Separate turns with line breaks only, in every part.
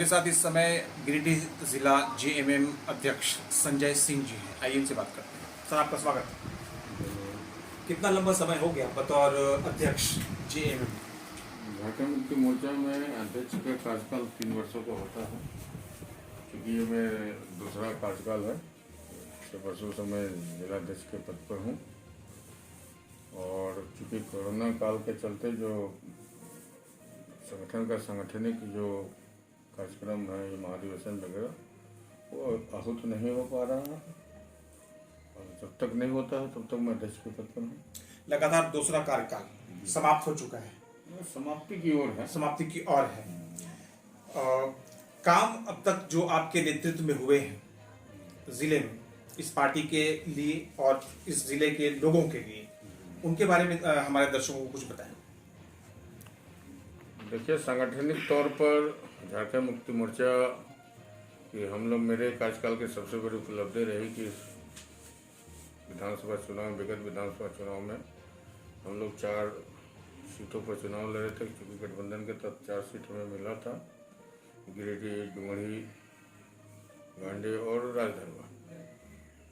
मेरे साथ इस समय गिरिडीह जिला जेएमएम अध्यक्ष संजय सिंह जी हैं। आइए इनसे बात करते हैं। सर, आपका स्वागत है। कितना लंबा समय हो गया बतौर अध्यक्ष जेएमएम?
झारखंड मुक्ति मोर्चा में अध्यक्ष का कार्यकाल 3 वर्षों का होता है। क्योंकि ये मेरा दूसरा कार्यकाल है, 6 वर्षों से मैं जिलाध्यक्ष के पद पर हूँ। और चूँकि कोरोना काल के चलते जो संगठन का सांगठनिक जो कार्यक्रम है, ये महाधिवेशन वगैरह, वो आहूत नहीं हो पा रहा है। और जब तक नहीं होता है तब तक मैं अध्यक्ष के पद पर हूँ।
लगातार दूसरा कार्यकाल समाप्त हो चुका है,
समाप्ति की ओर है।
समाप्ति की ओर है। काम अब तक जो आपके नेतृत्व में हुए हैं जिले में, इस पार्टी के लिए और इस जिले के लोगों के लिए, उनके बारे में हमारे दर्शकों को कुछ बताएं।
देखिए, सांगठनिक तौर पर झारखंड मुक्ति मोर्चा की हम लोग, मेरे कार्यकाल की सबसे बड़ी उपलब्धि रही कि विधानसभा चुनाव, विगत विधानसभा चुनाव में हम लोग 4 सीटों पर चुनाव लड़े थे। क्योंकि गठबंधन के तहत 4 सीट हमें मिला था, गिरिडीह, डुमरी, गांडी और राजधरवा।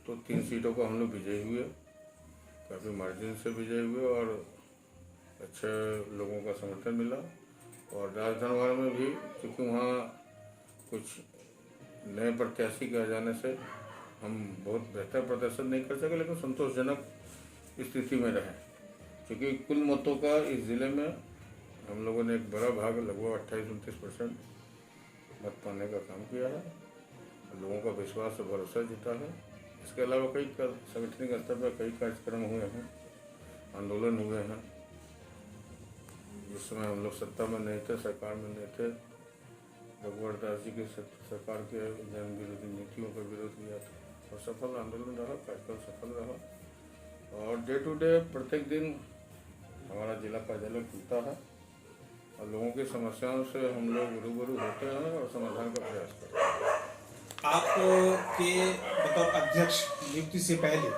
तो 3 सीटों को हम लोग विजयी हुए, काफ़ी मार्जिन से विजयी हुए और अच्छे लोगों का समर्थन मिला। और राजधरवा में भी, क्योंकि वहाँ कुछ नए प्रत्याशी के आ जाने से हम बहुत बेहतर प्रदर्शन नहीं कर सके, लेकिन संतोषजनक स्थिति में रहे। क्योंकि कुल मतों का इस ज़िले में हम लोगों ने एक बड़ा भाग, लगभग 28-29% मत पाने का काम किया है। लोगों का विश्वास और भरोसा जीता है। इसके अलावा कई सांगठनिक स्तर पर कई कार्यक्रम हुए हैं, आंदोलन हुए हैं। जिस समय हम लोग सत्ता में नहीं थे, सरकार में नहीं थे, रघुवर दास जी की सरकार के जन विरोधी नीतियों का विरोध किया था और सफल आंदोलन रहा, कार्यक्रम सफल रहा। और डे टू डे प्रत्येक दिन हमारा जिला कार्यालय खुलता है और लोगों की समस्याओं से हम लोग रूबरू होते हैं और समाधान का प्रयास करते हैं।
आपके बतौर अध्यक्ष नियुक्ति से पहले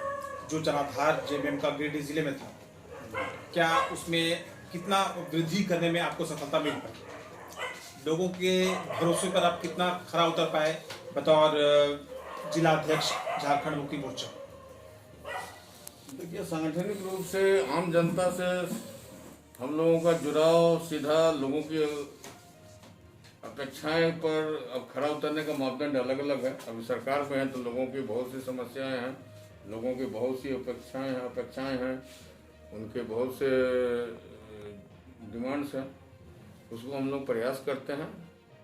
जो जनाधार जेएमएम का गिरिडीह जिले में था, क्या उसमें कितना वृद्धि करने में आपको सफलता मिल पाई? लोगों के भरोसे पर आप कितना खरा उतर पाए बतौर जिला अध्यक्ष झारखंड मुक्ति मोर्चा?
देखिए, सांगठनिक रूप से आम जनता से हम लोगों का जुड़ाव सीधा लोगों की अपेक्षाएं पर अब खरा उतरने का मापदंड अलग अलग है। अभी सरकार में है तो लोगों की बहुत सी समस्याएं हैं, लोगों की बहुत सी अपेक्षाएं हैं, उनके बहुत से डिमांड्स हैं। उसको हम लोग प्रयास करते हैं।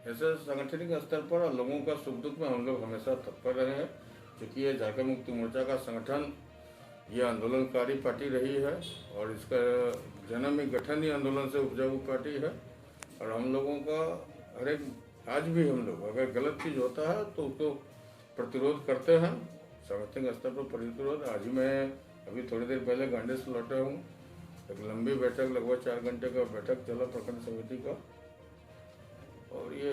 ऐसे सांगठनिक स्तर पर और लोगों का सुख दुख में हम लोग हमेशा तत्पर रहे हैं। क्योंकि ये झारखंड मुक्ति मोर्चा का संगठन ये आंदोलनकारी पार्टी रही है और इसका जन्म ही, गठन ही आंदोलन से उपजाऊ पार्टी है। और हम लोगों का हर एक, आज भी हम लोग अगर गलत चीज़ होता है तो उसको प्रतिरोध करते हैं, सांगठनिक स्तर पर प्रतिरोध। आज ही मैं अभी थोड़ी देर पहले गांडी से लौटा हूँ। एक लंबी बैठक, लगभग 4 घंटे का बैठक चला प्रखंड समिति का। और ये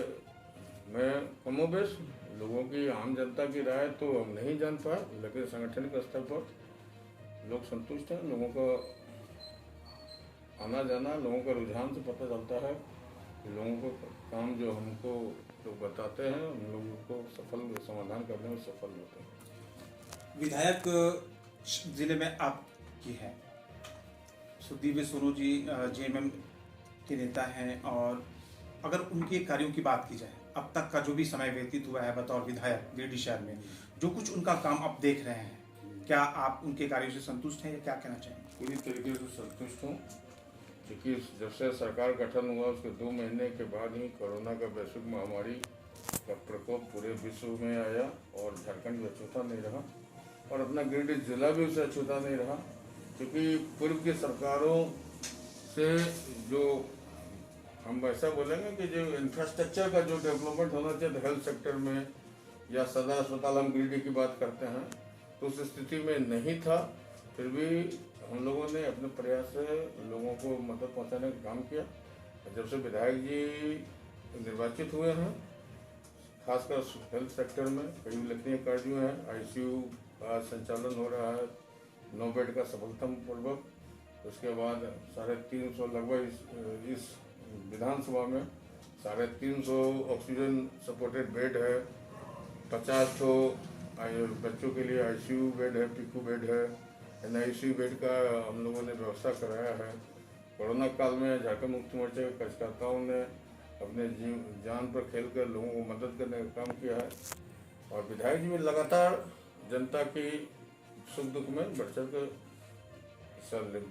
मैं कमोबेश लोगों की, आम जनता की राय तो हम नहीं जान पाए, लेकिन संगठनिक स्तर पर लोग संतुष्ट हैं। लोगों का आना जाना, लोगों का रुझान से पता चलता है कि लोगों को काम जो हमको लोग बताते हैं, हम लोगों को सफल समाधान करने में सफल होते हैं।
विधायक जिले में आपकी है, सुदीव्य सोनू जी जेएमएम के नेता हैं। और अगर उनके कार्यों की बात की जाए, अब तक का जो भी समय व्यतीत हुआ है बतौर विधायक गिरिडीह शहर में, जो कुछ उनका काम आप देख रहे हैं, क्या आप उनके कार्यों से संतुष्ट हैं या क्या कहना चाहेंगे?
पूरी तरीके से संतुष्ट हूँ। क्योंकि जब से सरकार गठन हुआ उसके 2 महीने के बाद ही कोरोना का वैश्विक महामारी का प्रकोप पूरे विश्व में आया और झारखंड भी अछूता नहीं रहा और अपना गिरिडीह जिला भी उसे अछूता नहीं रहा। क्योंकि पूर्व की सरकारों से जो हम ऐसा बोलेंगे कि जो इंफ्रास्ट्रक्चर का जो डेवलपमेंट होना चाहिए हेल्थ सेक्टर में या सदर अस्पताल, हम गिरिडीह की बात करते हैं, तो उस स्थिति में नहीं था। फिर भी हम लोगों ने अपने प्रयास से लोगों को मदद पहुंचाने का काम किया। जब से विधायक जी निर्वाचित हुए हैं, खासकर हेल्थ सेक्टर में कई उल्लेखनीय कार्य हैं। आईसीयू का संचालन हो रहा है 9 बेड का सफलतापूर्वक। उसके बाद 350 लगभग इस विधानसभा में 350 ऑक्सीजन सपोर्टेड बेड है, 50 तो बच्चों के लिए आईसीयू बेड है, पीकू बेड है, एनआईसीयू बेड का हम लोगों ने व्यवस्था कराया है। कोरोना काल में झारखंड मुक्ति मोर्चा के कार्यकर्ताओं ने अपने जान पर खेल कर लोगों को मदद करने का काम किया है और विधायक जी भी लगातार जनता की सुख दुख में बढ़ चढ़ कर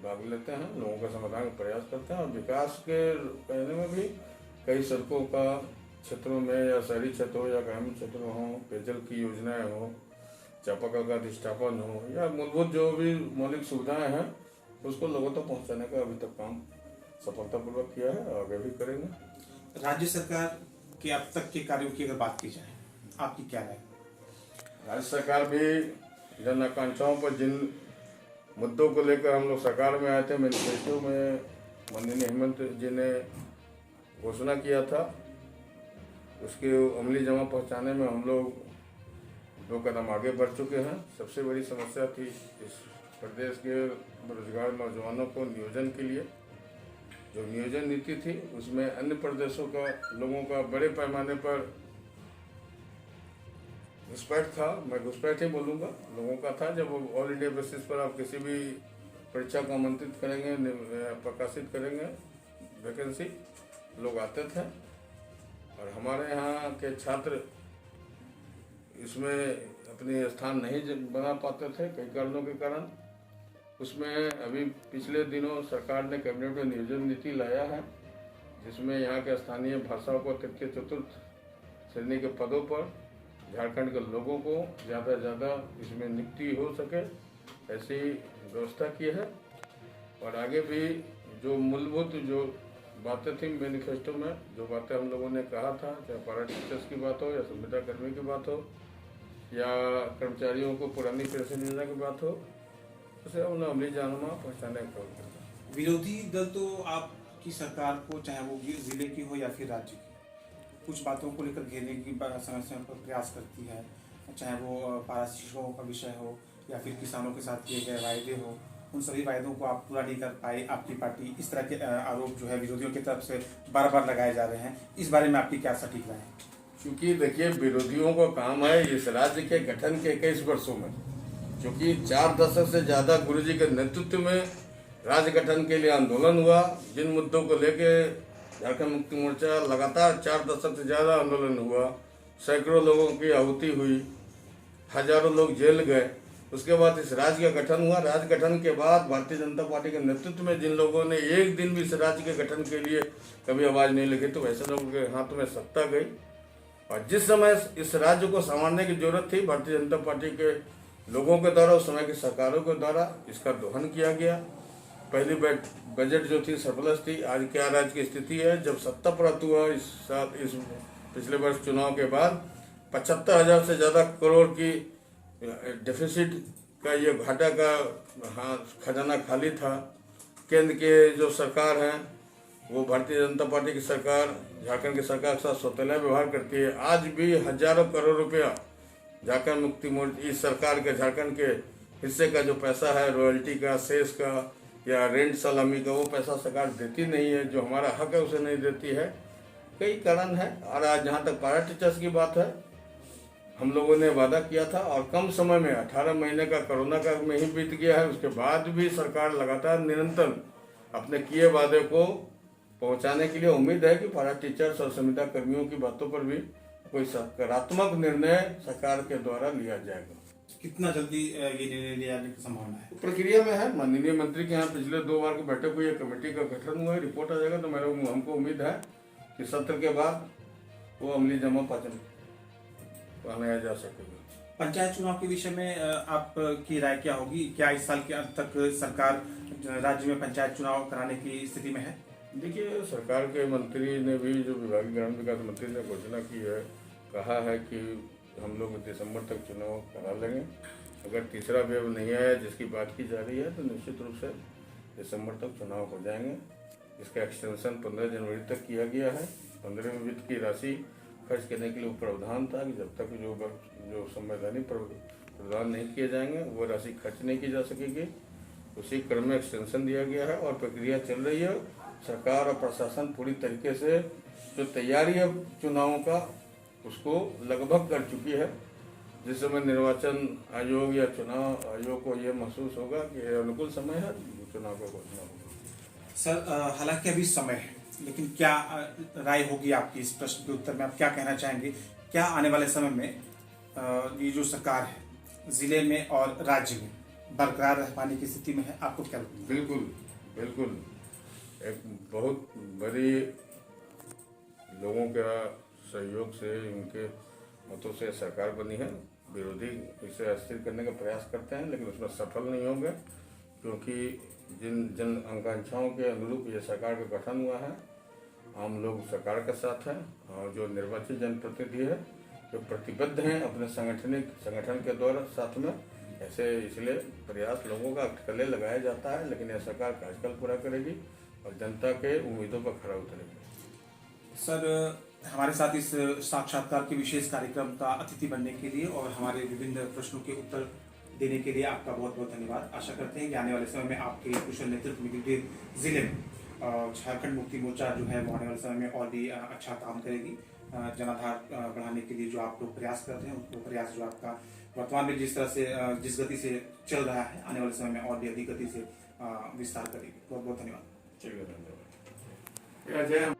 भाग लेते हैं, लोगों का समाधान का प्रयास करते हैं और विकास के कहने में भी कई सड़कों का क्षेत्रों में या शहरी क्षेत्रों या ग्रामीण क्षेत्रों हो, पेयजल की योजनाएं हो, चापाकल का अधिष्ठापन हो या मूलभूत जो भी मौलिक सुविधाएं हैं उसको लोगों तक पहुंचाने का अभी तक काम सफलतापूर्वक किया है, आगे भी करेंगे।
राज्य सरकार के अब तक के कार्यों की अगर बात की जाए, आपकी क्या राय?
राज्य सरकार भी जन आकांक्षाओं पर जिन मुद्दों को लेकर हम लोग सरकार में आए थे, मैनिफेस्टो में माननीय हेमंत जी ने घोषणा किया था, उसके अमली जमा पहुंचाने में हम लोग 2 कदम आगे बढ़ चुके हैं। सबसे बड़ी समस्या थी इस प्रदेश के बेरोजगार नौजवानों को नियोजन के लिए जो नियोजन नीति थी उसमें अन्य प्रदेशों का लोगों का बड़े पैमाने पर घुसपैठ था, मैं घुसपैठ ही बोलूँगा, लोगों का था। जब ऑल इंडिया बेसिस पर आप किसी भी परीक्षा को आमंत्रित करेंगे, प्रकाशित करेंगे वैकेंसी, लोग आते थे और हमारे यहाँ के छात्र इसमें अपने स्थान नहीं बना पाते थे कई कारणों के कारण। उसमें अभी पिछले दिनों सरकार ने कैबिनेट में नियोजन नीति लाया है जिसमें यहाँ के स्थानीय भाषाओं को तृतीय चतुर्थ श्रेणी के पदों पर झारखंड के लोगों को ज़्यादा से ज़्यादा इसमें नियुक्ति हो सके ऐसी व्यवस्था की है। और आगे भी जो मूलभूत जो बातें थी मैनिफेस्टो में, जो बातें हम लोगों ने कहा था, चाहे पैरा टीचर्स की बात हो या संविदा कर्मी की बात हो या कर्मचारियों को पुरानी पेंशन योजना की बात हो, उसे उन्हें अमली जानमा पहुँचाने का काम करता है।
विरोधी दल तो आपकी सरकार को, चाहे वो जिले की हो या फिर राज्य की, कुछ बातों को लेकर घेरने की समय समय पर प्रयास करती है, चाहे वो पारा शिक्षकों का विषय हो या फिर किसानों के साथ किए गए वायदे हो, उन सभी वायदों को आप पूरा नहीं कर पाए, आपकी पार्टी, इस तरह के आरोप जो है विरोधियों की तरफ से बार बार लगाए जा रहे हैं। इस बारे में आपकी क्या सटीक राय है?
क्योंकि देखिए विरोधियों का काम है इस राज्य के गठन के 21 वर्षों में, क्योंकि 4 दशक से ज़्यादा गुरुजी के नेतृत्व में राज्य गठन के लिए आंदोलन हुआ, जिन मुद्दों को लेके झारखंड मुक्ति मोर्चा लगातार 4 दशक से ज़्यादा आंदोलन हुआ, सैकड़ों लोगों की आहुति हुई, हजारों लोग जेल गए, उसके बाद इस राज्य का गठन हुआ। राज्य गठन के बाद भारतीय जनता पार्टी के नेतृत्व में जिन लोगों ने एक दिन भी इस राज्य के गठन के लिए कभी आवाज़ नहीं लगी, तो वैसे लोगों के हाथ में सत्ता गई और जिस समय इस राज्य को संभालने की जरूरत थी भारतीय जनता पार्टी के लोगों के द्वारा, उस समय की सरकारों के द्वारा इसका दोहन किया गया। पहली बजट जो थी सरप्लस थी। आज क्या राज्य की स्थिति है? जब सत्ता प्राप्त हुआ इस पिछले वर्ष चुनाव के बाद 75,000 से ज़्यादा करोड़ की डेफिसिट का ये घाटा का खजाना खाली था। केंद्र के जो सरकार हैं वो भारतीय जनता पार्टी की सरकार झारखंड की सरकार के साथ सौतेला व्यवहार करती है। आज भी हजारों करोड़ रुपया झारखंड मुक्ति मोर्चा इस सरकार के झारखंड के हिस्से का जो पैसा है रॉयल्टी का, सेस का या रेंट सलामी का, वो पैसा सरकार देती नहीं है, जो हमारा हक है उसे नहीं देती है। कई कारण है। और आज जहाँ तक पैरा टीचर्स की बात है, हम लोगों ने वादा किया था और कम समय में 18 महीने का कोरोना का में ही बीत गया है, उसके बाद भी सरकार लगातार निरंतर अपने किए वादे को पहुंचाने के लिए उम्मीद है कि पैरा टीचर्स और संविदा कर्मियों की बातों पर भी कोई सकारात्मक निर्णय सरकार के द्वारा लिया जाएगा।
कितना जल्दी ये निर्णय लिया जाने की संभावना है?
प्रक्रिया में है। माननीय मंत्री के यहाँ पिछले 2 बार की बैठक हुई है, कमेटी का गठन हुआ है, रिपोर्ट आ जाएगा तो हमको उम्मीद है कि सत्र के बाद वो अमली जमा बनाया जा सकेगा।
पंचायत चुनाव के विषय में आपकी राय क्या होगी? क्या इस साल के अंत तक सरकार राज्य में पंचायत चुनाव कराने की स्थिति में है?
देखिए, सरकार के मंत्री ने भी, जो विभागीय ग्रामीण विकास मंत्री ने घोषणा की है, कहा है कि हम लोग दिसंबर तक चुनाव करा लेंगे। अगर तीसरा वेव नहीं आया जिसकी बात की जा रही है तो निश्चित रूप से दिसंबर तक चुनाव हो जाएंगे। इसका एक्सटेंशन 15 जनवरी तक किया गया है। 15वें वित्त की राशि खर्च करने के लिए प्रावधान था कि जब तक जो संवैधानिक प्रावधान नहीं किए जाएंगे वो राशि खर्च नहीं की जा सकेगी। उसी क्रम में एक्सटेंशन दिया गया है और प्रक्रिया चल रही है। सरकार और प्रशासन पूरी तरीके से जो तैयारी है चुनावों का उसको लगभग कर चुकी है। जिस समय निर्वाचन आयोग या चुनाव आयोग को ये महसूस होगा कि ये अनुकूल समय है, चुनाव का घोषणा होगी।
सर हालांकि अभी समय है, लेकिन क्या राय होगी आपकी इस प्रश्न के उत्तर में? आप क्या कहना चाहेंगे? क्या आने वाले समय में ये जो सरकार है जिले में और राज्य में बरकरार रह पाने की स्थिति में है? आपको क्या लगता है?
बिल्कुल बिल्कुल, एक बहुत बड़ी लोगों का सहयोग से, उनके मतों से सरकार बनी है। विरोधी इसे अस्थिर करने का प्रयास करते हैं, लेकिन उसमें सफल नहीं होंगे, क्योंकि जिन जन आकांक्षाओं के अनुरूप ये सरकार का गठन हुआ है, आम लोग सरकार के साथ हैं और जो निर्वाचित जनप्रतिनिधि है जो प्रतिबद्ध हैं अपने संगठन के द्वारा साथ में, ऐसे इसलिए प्रयास लोगों का गले लगाया जाता है। लेकिन यह सरकार कार्यकाल पूरा करेगी और जनता के उम्मीदों पर खरा उतरेगी।
सर हमारे साथ इस साक्षात्कार के विशेष कार्यक्रम का अतिथि बनने के लिए और हमारे विभिन्न प्रश्नों के उत्तर देने के लिए आपका बहुत बहुत धन्यवाद। आशा करते हैं कि आने वाले समय में आपके कुशल नेतृत्व में गिरिडीह जिले में झारखंड मुक्ति मोर्चा जो है वो आने वाले समय में और भी अच्छा काम करेगी। जनाधार बढ़ाने के लिए जो आप लोग प्रयास कर रहे हैं, वो प्रयास जो आपका वर्तमान में जिस तरह से जिस गति से चल रहा है, आने वाले समय में और भी अधिक गति से विस्तार करेगी। बहुत बहुत धन्यवाद।
ठीक है, धन्यवाद।